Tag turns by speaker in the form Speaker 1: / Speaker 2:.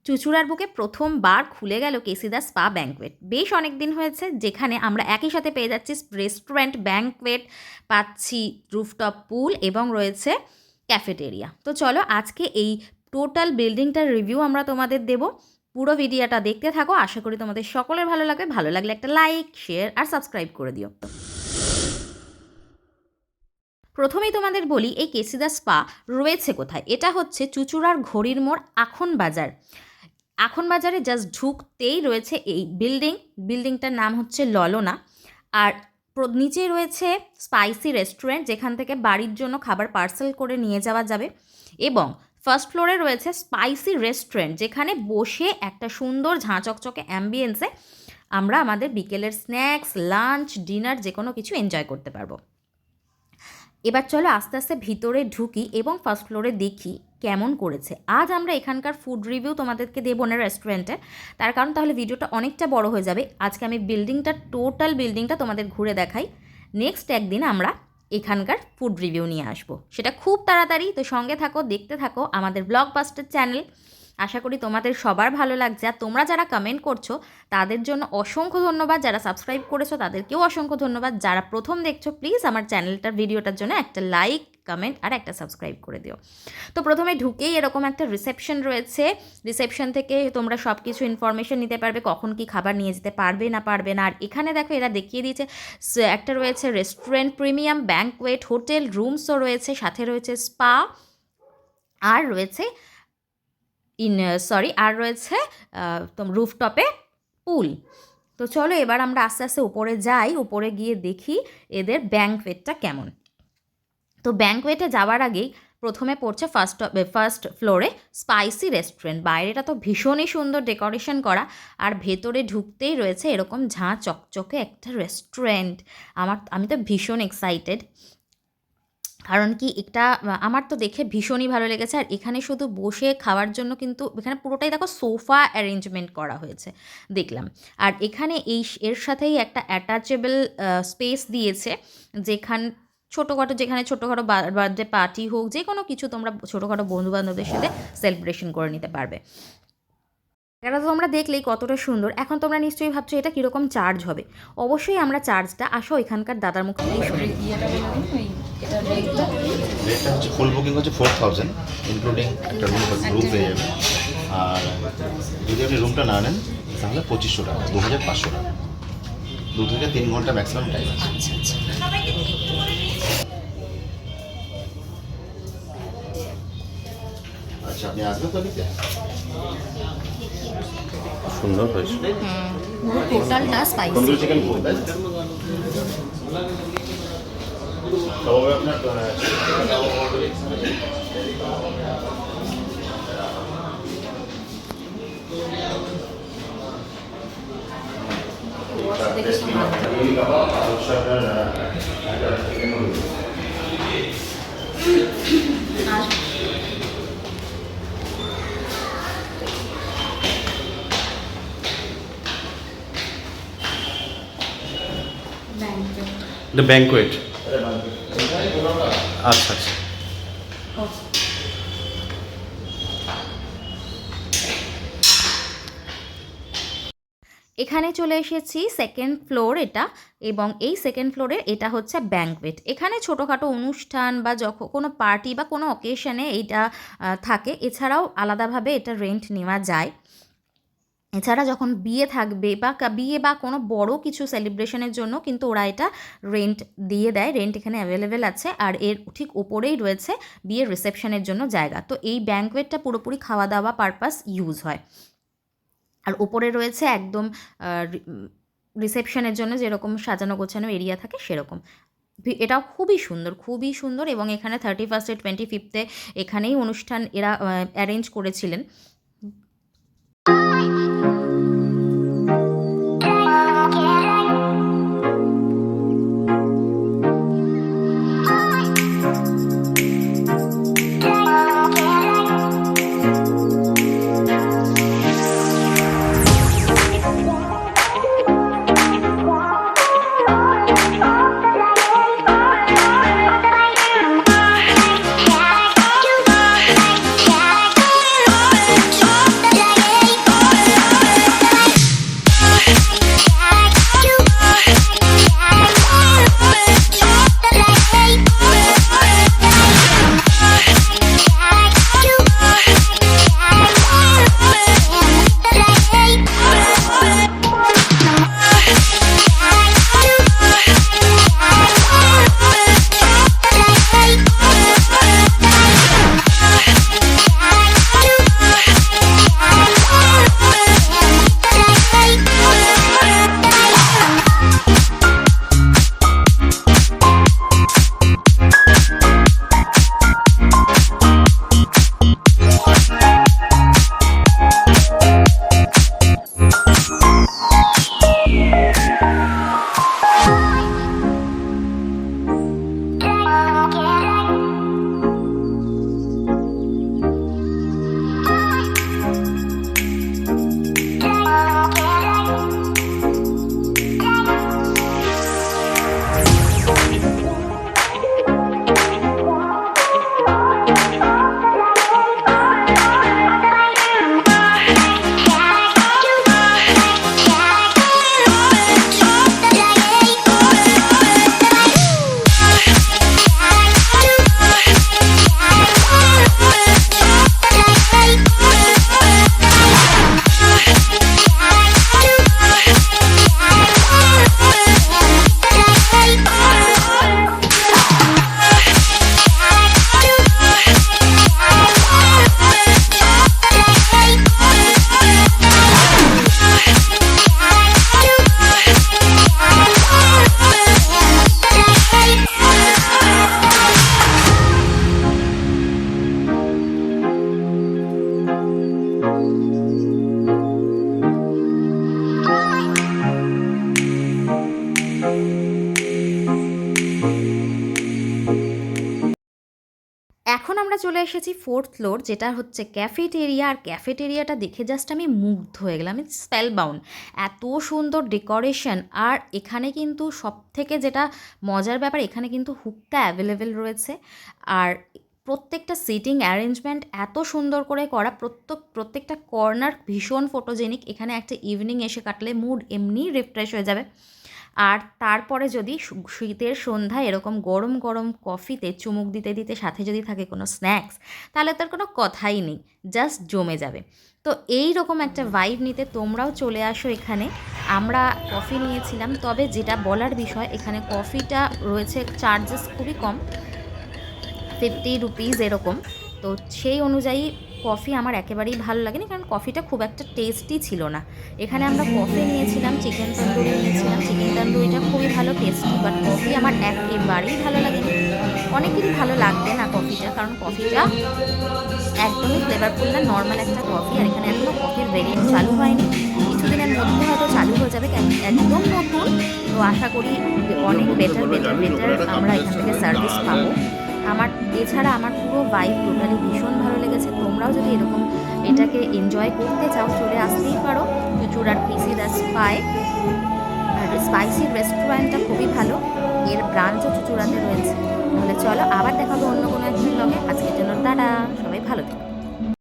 Speaker 1: চুঁচুড়ার বুকে প্রথমবার খুলে গেল কেসি দা স্পা ব্যাঙ্কোয়েট। বেশ অনেক দিন হয়েছে, যেখানে আমরা একই সাথে পেয়ে যাচ্ছি রেস্টুরেন্ট, ব্যাঙ্কোয়েট, পাচ্ছি রুফটপ পুল এবং রয়েছে ক্যাফেটেরিয়া। তো চলো আজকে এই টোটাল বিল্ডিংটার রিভিউ আমরা তোমাদের দেব। পুরো ভিডিওটা দেখতে থাকো, আশা করি তোমাদের সকলের ভালো লাগবে। ভালো লাগলে একটা লাইক, শেয়ার আর সাবস্ক্রাইব করে দিও। প্রথমেই তোমাদের বলি এই কেসি দা স্পা রয়েছে কোথায়। এটা হচ্ছে চুঁচুড়ার ঘড়ির মোড় আখন বাজার। আখন বাজারে জাস্ট ঢুকতেই রয়েছে এই বিল্ডিংটার নাম হচ্ছে ললনা। আর নিচেই রয়েছে স্পাইসি রেস্টুরেন্ট, যেখান থেকে বাড়ির জন্য খাবার পার্সেল করে নিয়ে যাওয়া যাবে। এবং ফার্স্ট ফ্লোরে রয়েছে স্পাইসি রেস্টুরেন্ট, যেখানে বসে একটা সুন্দর ঝাঁচকচকে অ্যাম্বিয়েন্সে আমরা আমাদের বিকেলের স্ন্যাক্স, লাঞ্চ, ডিনার যে কোনো কিছু এনজয় করতে পারবো। এবার চলো আস্তে আস্তে ভিতরে ঢুকি এবং ফার্স্ট ফ্লোরে দেখি কেমন করেছে। আজ আমরা এখানকার ফুড রিভিউ তোমাদেরকে দেবো না রেস্টুরেন্টে, তার কারণ তাহলে ভিডিওটা অনেকটা বড় হয়ে যাবে। আজকে আমি টোটাল বিল্ডিংটা তোমাদের ঘুরে দেখাই। নেক্সট একদিন আমরা এখানকার ফুড রিভিউ নিয়ে আসবো, সেটা খুব তাড়াতাড়ি। তো সঙ্গে থাকো, দেখতে থাকো আমাদের ব্লগবাস্টার চ্যানেল। আশা করি তোমাদের সবার ভালো লাগছে। আর তোমরা যারা কমেন্ট করছো তাদের জন্য অসংখ্য ধন্যবাদ, যারা সাবস্ক্রাইব করেছো তাদেরকেও অসংখ্য ধন্যবাদ। যারা প্রথম দেখছো প্লিজ আমার ভিডিওটার জন্য একটা লাইক, কমেন্ট আর একটা সাবস্ক্রাইব করে দিও। তো প্রথমে ঢুকেই এরকম একটা রিসেপশন রয়েছে। রিসেপশন থেকে তোমরা সব কিছু ইনফরমেশন নিতে পারবে, কখন কি খাবার নিয়ে যেতে পারবে না। আর এখানে দেখো এরা দেখিয়ে দিয়েছে একটা রয়েছে রেস্টুরেন্ট, প্রিমিয়াম, ব্যাঙ্কোয়েট, হোটেল, রুমসও রয়েছে, সাথে রয়েছে স্পা, আর রয়েছে আর রয়েছে রুফটপে পুল। তো চলো এবার আমরা আস্তে আস্তে উপরে যাই, উপরে গিয়ে দেখি এদের ব্যাঙ্কোয়েটটা কেমন। তো ব্যাঙ্কোয়েটে যাওয়ার আগেই প্রথমে পড়ছে ফার্স্ট ফ্লোরে স্পাইসি রেস্টুরেন্ট। বাইরেটা তো ভীষণই সুন্দর ডেকোরেশন করা, আর ভেতরে ঢুকতেই রয়েছে এরকম ঝাঁ চকচকে একটা রেস্টুরেন্ট। আমি তো ভীষণ এক্সাইটেড, কারণ কি এটা আমার তো দেখে ভীষণই ভালো লেগেছে। আর এখানে শুধু বসে খাওয়ার জন্য কিন্তু এখানে পুরোটাই দেখো সোফা অ্যারেঞ্জমেন্ট করা হয়েছে দেখলাম। আর এখানে এর সাথেই একটা অ্যাটাচেবল স্পেস দিয়েছে, যেখানে ছোটোখাটো বার্থডে পার্টি হোক, যে কোনো কিছু তোমরা ছোটোখাটো বন্ধুবান্ধবদের সাথে সেলিব্রেশন করে নিতে পারবে। এটা তো তোমরা দেখলেই কতটা সুন্দর। এখন তোমরা নিশ্চয়ই ভাবছো এটা কীরকম চার্জ হবে। অবশ্যই আমরা চার্জটা এখানকার দাদার মুখ থেকেই শুনি।
Speaker 2: রেটটা হচ্ছে ফুল বুকিং হচ্ছে 4000, ইনক্লুডিং একটা রুম পেয়ে যাবে। আর যদি আপনি রুমটা না নেন তাহলে 2500 টাকা, 2500 টাকা। 2 থেকে 3 ঘন্টা ম্যাক্সিমাম টাইম আছে। আচ্ছা আপনি আসবেন তো দিতে? সুন্দর হয়েছে।
Speaker 1: টোটালটা স্পাইসি।
Speaker 2: তন্দুরি চিকেন করুন তাই? তবে আপনার
Speaker 3: The banquet. আচ্ছা আচ্ছা।
Speaker 1: এখানে চলে এসেছি সেকেন্ড ফ্লোর এটা, এবং এই সেকেন্ড ফ্লোরের এটা হচ্ছে ব্যাঙ্কোয়েট। এখানে ছোটোখাটো অনুষ্ঠান বা যখন কোনো পার্টি বা কোনো অকেশনে এইটা থাকে। এছাড়াও আলাদাভাবে এটা রেন্ট নেওয়া যায়। এছাড়া যখন বিয়ে থাকবে বা কোনো বড় কিছু সেলিব্রেশনের জন্য কিন্তু ওরা এটা রেন্ট দিয়ে দেয়। রেন্ট এখানে অ্যাভেলেবেল আছে। আর এর ঠিক ওপরেই রয়েছে বিয়ের রিসেপশনের জন্য জায়গা। তো এই ব্যাঙ্কোয়েটটা পুরোপুরি খাওয়া দাওয়া পারপাস ইউজ হয়। আর ওপরে রয়েছে একদম রিসেপশনের জন্য যেরকম সাজানো গোছানো এরিয়া থাকে সেরকম। এটাও খুবই সুন্দর। এবং এখানে 31 25 এখানেই অনুষ্ঠান এরা অ্যারেঞ্জ করেছিলেন। আমরা চলে এসেছি 4th ফ্লোর, যেটা হচ্ছে ক্যাফেটেরিয়া। আর ক্যাফেটেরিয়াটা দেখে জাস্ট আমি মুগ্ধ হয়ে গেলাম, আমি স্পেল বাউন্ড। এত সুন্দর ডেকোরেশন। আর এখানে কিন্তু সবথেকে যেটা মজার ব্যাপার, এখানে কিন্তু হুক্কা অ্যাভেলেবেল রয়েছে। আর প্রত্যেকটা সিটিং অ্যারেঞ্জমেন্ট এত সুন্দর করে করা, প্রত্যেকটা কর্নার ভীষণ ফটোজেনিক। এখানে একটা ইভিনিং এসে কাটলে মুড এমনিই রিফ্রেশ হয়ে যাবে। আর তারপরে যদি শীতের সন্ধ্যায় এরকম গরম গরম কফিতে চুমুক দিতে দিতে সাথে যদি থাকে কোনো স্ন্যাক্স, তাহলে তার কোনো কথাই নেই, জাস্ট জমে যাবে। তো এই রকম একটা ভাইব নিতে তোমরাও চলে আসো এখানে। আমরা কফি নিয়েছিলাম, তবে যেটা বলার বিষয়, এখানে কফিটা রয়েছে চার্জেস খুবই কম, 50 রুপিস এরকম। তো সেই অনুযায়ী কফি আমার একেবারেই ভালো লাগেনি, কারণ কফিটা খুব একটা টেস্টি ছিল না। এখানে আমরা কফি নিয়েছিলাম, চিকেন তন্দুরি নিয়েছিলাম। চিকেন তন্দুরিটা খুবই ভালো টেস্টি, বাট কফি আমার একেবারেই ভালো লাগেনি। অনেকেরই ভালো লাগবে না কফিটা, কারণ কফিটা একদমই ফ্লেভারফুল না, নর্মাল একটা কফি। আর এখানে এখনও কফির ভেরিয়েন্ট চালু হয়নি, কিছুদিনের মধ্যে হয়তো চালু হয়ে যাবে, একদম নতুন। তো আশা করি অনেক বেটার আমরা এখান থেকে সার্ভিস পাবো। এছাড়া আমার পুরো ভাইব টোটালি ভীষণ ভালো লেগেছে। তোমরাও যদি এরকম এটাকে এনজয় করতে চাও, চলে আসতেই পারো চুচুড়ার কেসিদা স্পায়। আর স্পাইসি রেস্টুরেন্টটা খুবই ভালো, এর ব্রাঞ্চও চুচুড়াতে রয়েছে। তাহলে চলো আবার দেখাবো অন্য কোনো একদিন লগে। আজকের জন্য টাটা, সবাই ভালো থেকো।